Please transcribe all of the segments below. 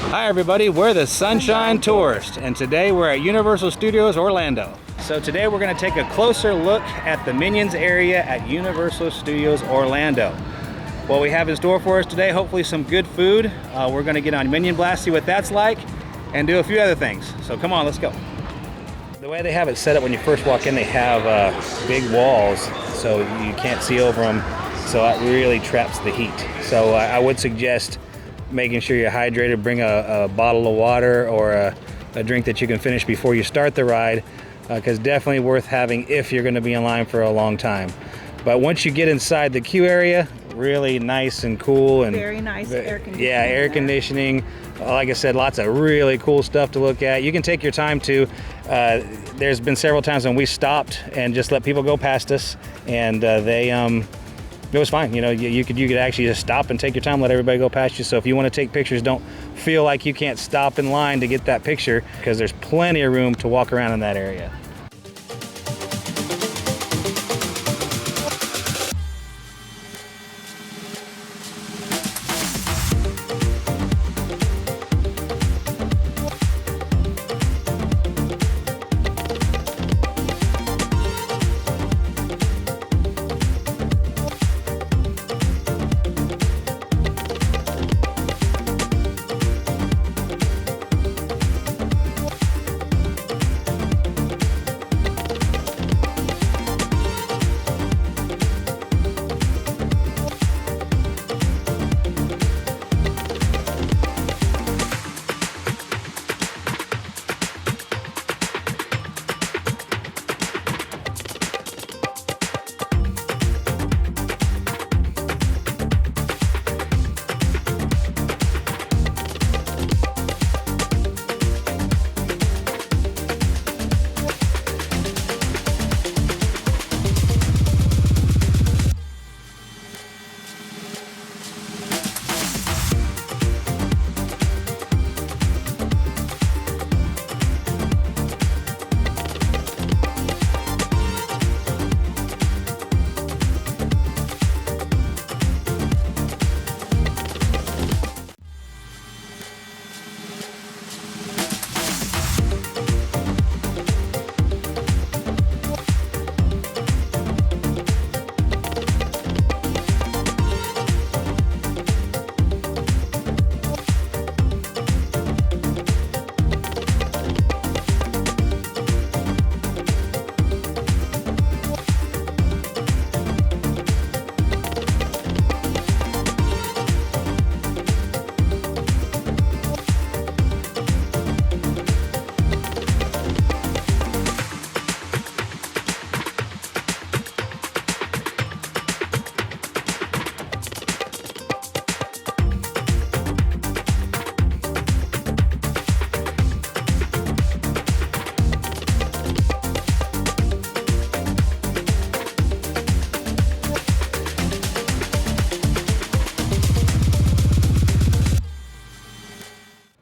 Hi everybody, we're the Sunshine Tourist, and today we're at Universal Studios Orlando. So today we're going to take a closer look at the Minions area at Universal Studios Orlando. What we have in store for us today, hopefully some good food. We're going to get on Minion Blast, see what that's like, and do a few other things. So come on, let's go. The way they have it set up when you first walk in, they have big walls so you can't see over them, so that really traps the heat. So I would suggest making sure you're hydrated. Bring a bottle of water or a drink that you can finish before you start the ride, because definitely worth having if you're going to be in line for a long time. But once you get inside the queue area, really nice and cool, and very nice air conditioning. Yeah, air conditioning. Like I said, lots of really cool stuff to look at. You can take your time too. There's been several times when we stopped and just let people go past us, and it was fine. You know, you could actually just stop and take your time, let everybody go past you. So if you want to take pictures, don't feel like you can't stop in line to get that picture, because there's plenty of room to walk around in that area.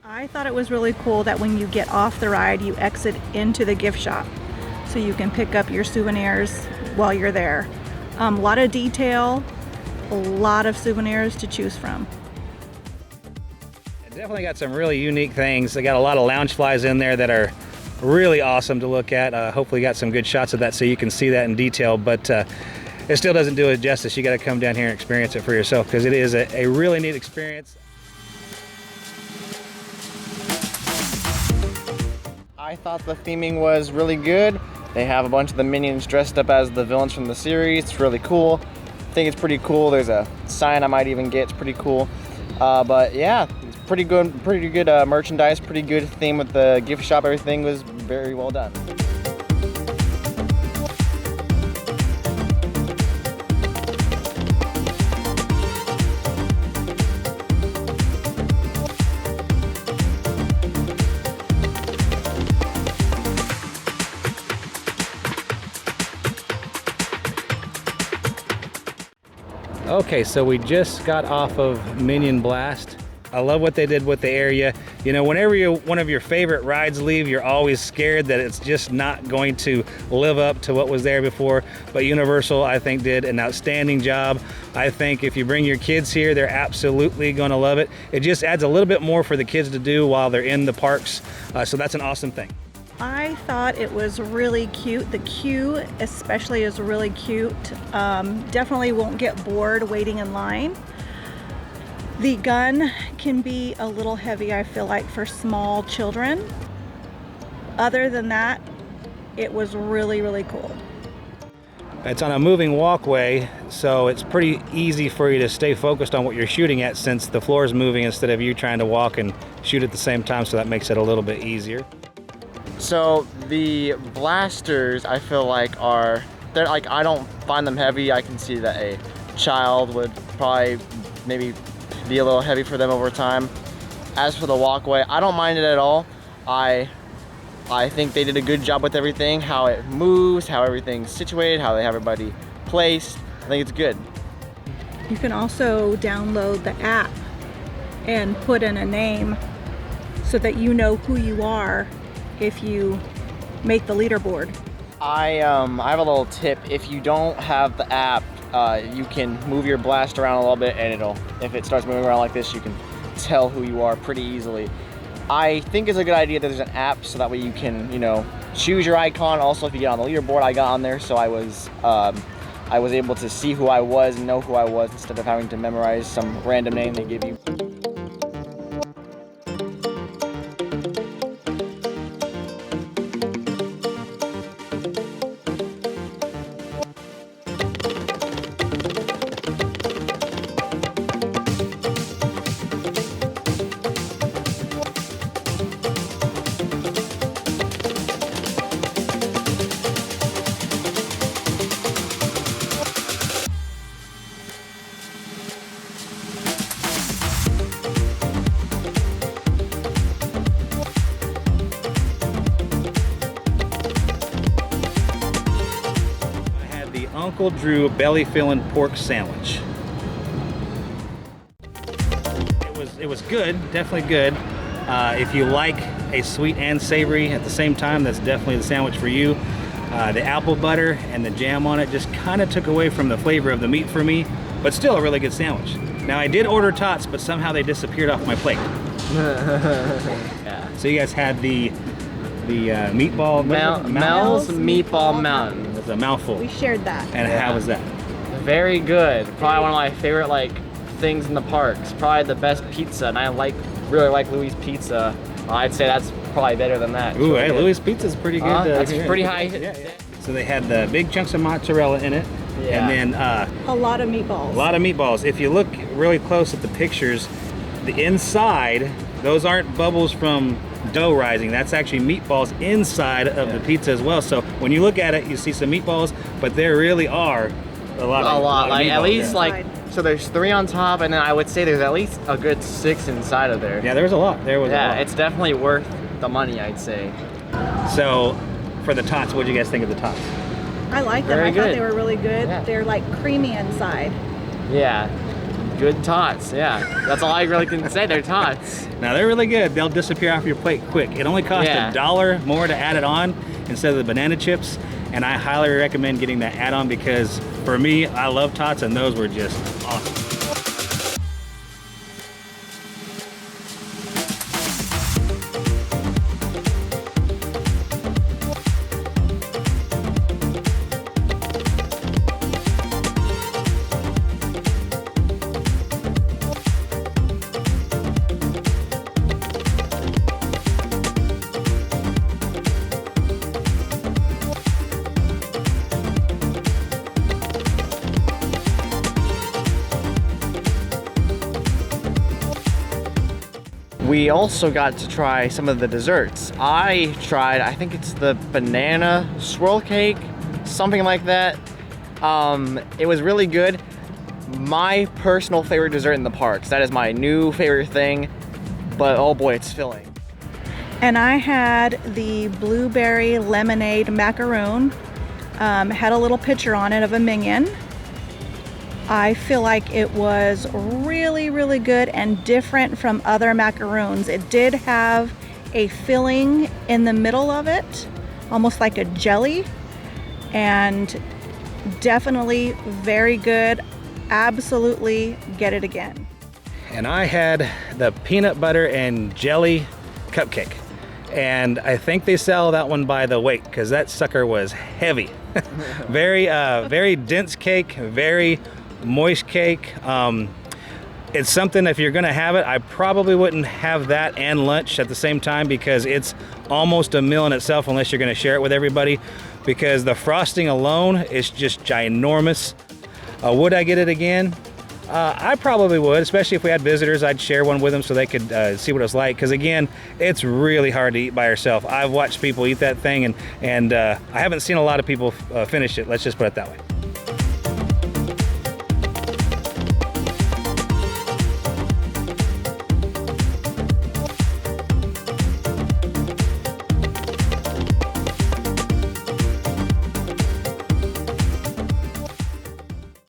I thought it was really cool that when you get off the ride, you exit into the gift shop so you can pick up your souvenirs while you're there. A lot of detail, a lot of souvenirs to choose from. Definitely got some really unique things. They got a lot of Loungeflies in there that are really awesome to look at. Hopefully got some good shots of that so you can see that in detail, but it still doesn't do it justice. You got to come down here and experience it for yourself, because it is a really neat experience. I thought the theming was really good. They have a bunch of the Minions dressed up as the villains from the series. It's really cool. I think it's pretty cool. There's a sign I might even get. It's pretty cool. But yeah, it's pretty good merchandise, pretty good theme with the gift shop. Everything was very well done. Okay, so we just got off of Minion Blast. I love what they did with the area. You know, whenever one of your favorite rides leave, you're always scared that it's just not going to live up to what was there before. But Universal, I think, did an outstanding job. I think if you bring your kids here, they're absolutely going to love it. It just adds a little bit more for the kids to do while they're in the parks. So that's an awesome thing. I thought it was really cute. The queue especially is really cute. Definitely won't get bored waiting in line. The gun can be a little heavy, I feel like, for small children. Other than that, it was really, really cool. It's on a moving walkway, so it's pretty easy for you to stay focused on what you're shooting at since the floor is moving instead of you trying to walk and shoot at the same time, so that makes it a little bit easier. So the blasters, I feel like they're like, I don't find them heavy. I can see that a child would probably maybe be a little heavy for them over time. As for the walkway, I don't mind it at all. I think they did a good job with everything, how it moves, how everything's situated, how they have everybody placed. I think it's good. You can also download the app and put in a name so that you know who you are if you make the leaderboard. I have a little tip. If you don't have the app, you can move your blast around a little bit, and if it starts moving around like this, you can tell who you are pretty easily. I think it's a good idea that there's an app, so that way you can, choose your icon. Also, if you get on the leaderboard, I got on there, so I was able to see who I was and know who I was instead of having to memorize some random name they give you. Uncle Drew belly filling pork sandwich. It was good, definitely good. If you like a sweet and savory at the same time, that's definitely the sandwich for you. The apple butter and the jam on it just kind of took away from the flavor of the meat for me, but still a really good sandwich. Now I did order tots, but somehow they disappeared off my plate. Yeah. So you guys had the meatball, Mel's Meatball Mountain. It was a mouthful. We shared that. And how was that? Very good. Probably one of my favorite things in the parks. Probably the best pizza, and I really like Louis Pizza. I'd say that's probably better than that. Ooh, hey, Louis Pizza's pretty good. That's pretty high. Yeah. So they had the big chunks of mozzarella in it, and then a lot of meatballs. A lot of meatballs. If you look really close at the pictures, the inside, those aren't bubbles from dough rising. That's actually meatballs inside of the pizza as well. So when you look at it, you see some meatballs, but there really are a lot of like at least there. So there's 3 on top, and then I would say there's at least a good 6 inside of there. Yeah, there was a lot. There was a lot. It's definitely worth the money, I'd say. So for the tots, what did you guys think of the tots? I like them. Very I thought good. they were really good. Yeah. They're like creamy inside. Yeah. Good tots, yeah. That's all I really can say, they're tots. Now they're really good. They'll disappear off your plate quick. It only costs $1 more to add it on instead of the banana chips, and I highly recommend getting that add-on because for me, I love tots and those were just awesome. We also got to try some of the desserts. I think it's the banana swirl cake, something like that. It was really good. My personal favorite dessert in the parks. That is my new favorite thing, but oh boy, it's filling. And I had the blueberry lemonade macaroon. Had a little picture on it of a minion. I feel like it was really, really good and different from other macaroons. It did have a filling in the middle of it, almost like a jelly, and definitely very good. Absolutely get it again. And I had the peanut butter and jelly cupcake. And I think they sell that one by the weight because that sucker was heavy. Very dense cake, very moist cake. It's something, if you're gonna have it, I probably wouldn't have that and lunch at the same time because it's almost a meal in itself unless you're gonna share it with everybody, because the frosting alone is just ginormous. Would I get it again? I probably would, especially if we had visitors. I'd share one with them so they could see what it's like, because again, it's really hard to eat by yourself. I've watched people eat that thing, and I haven't seen a lot of people finish it. Let's just put it that way.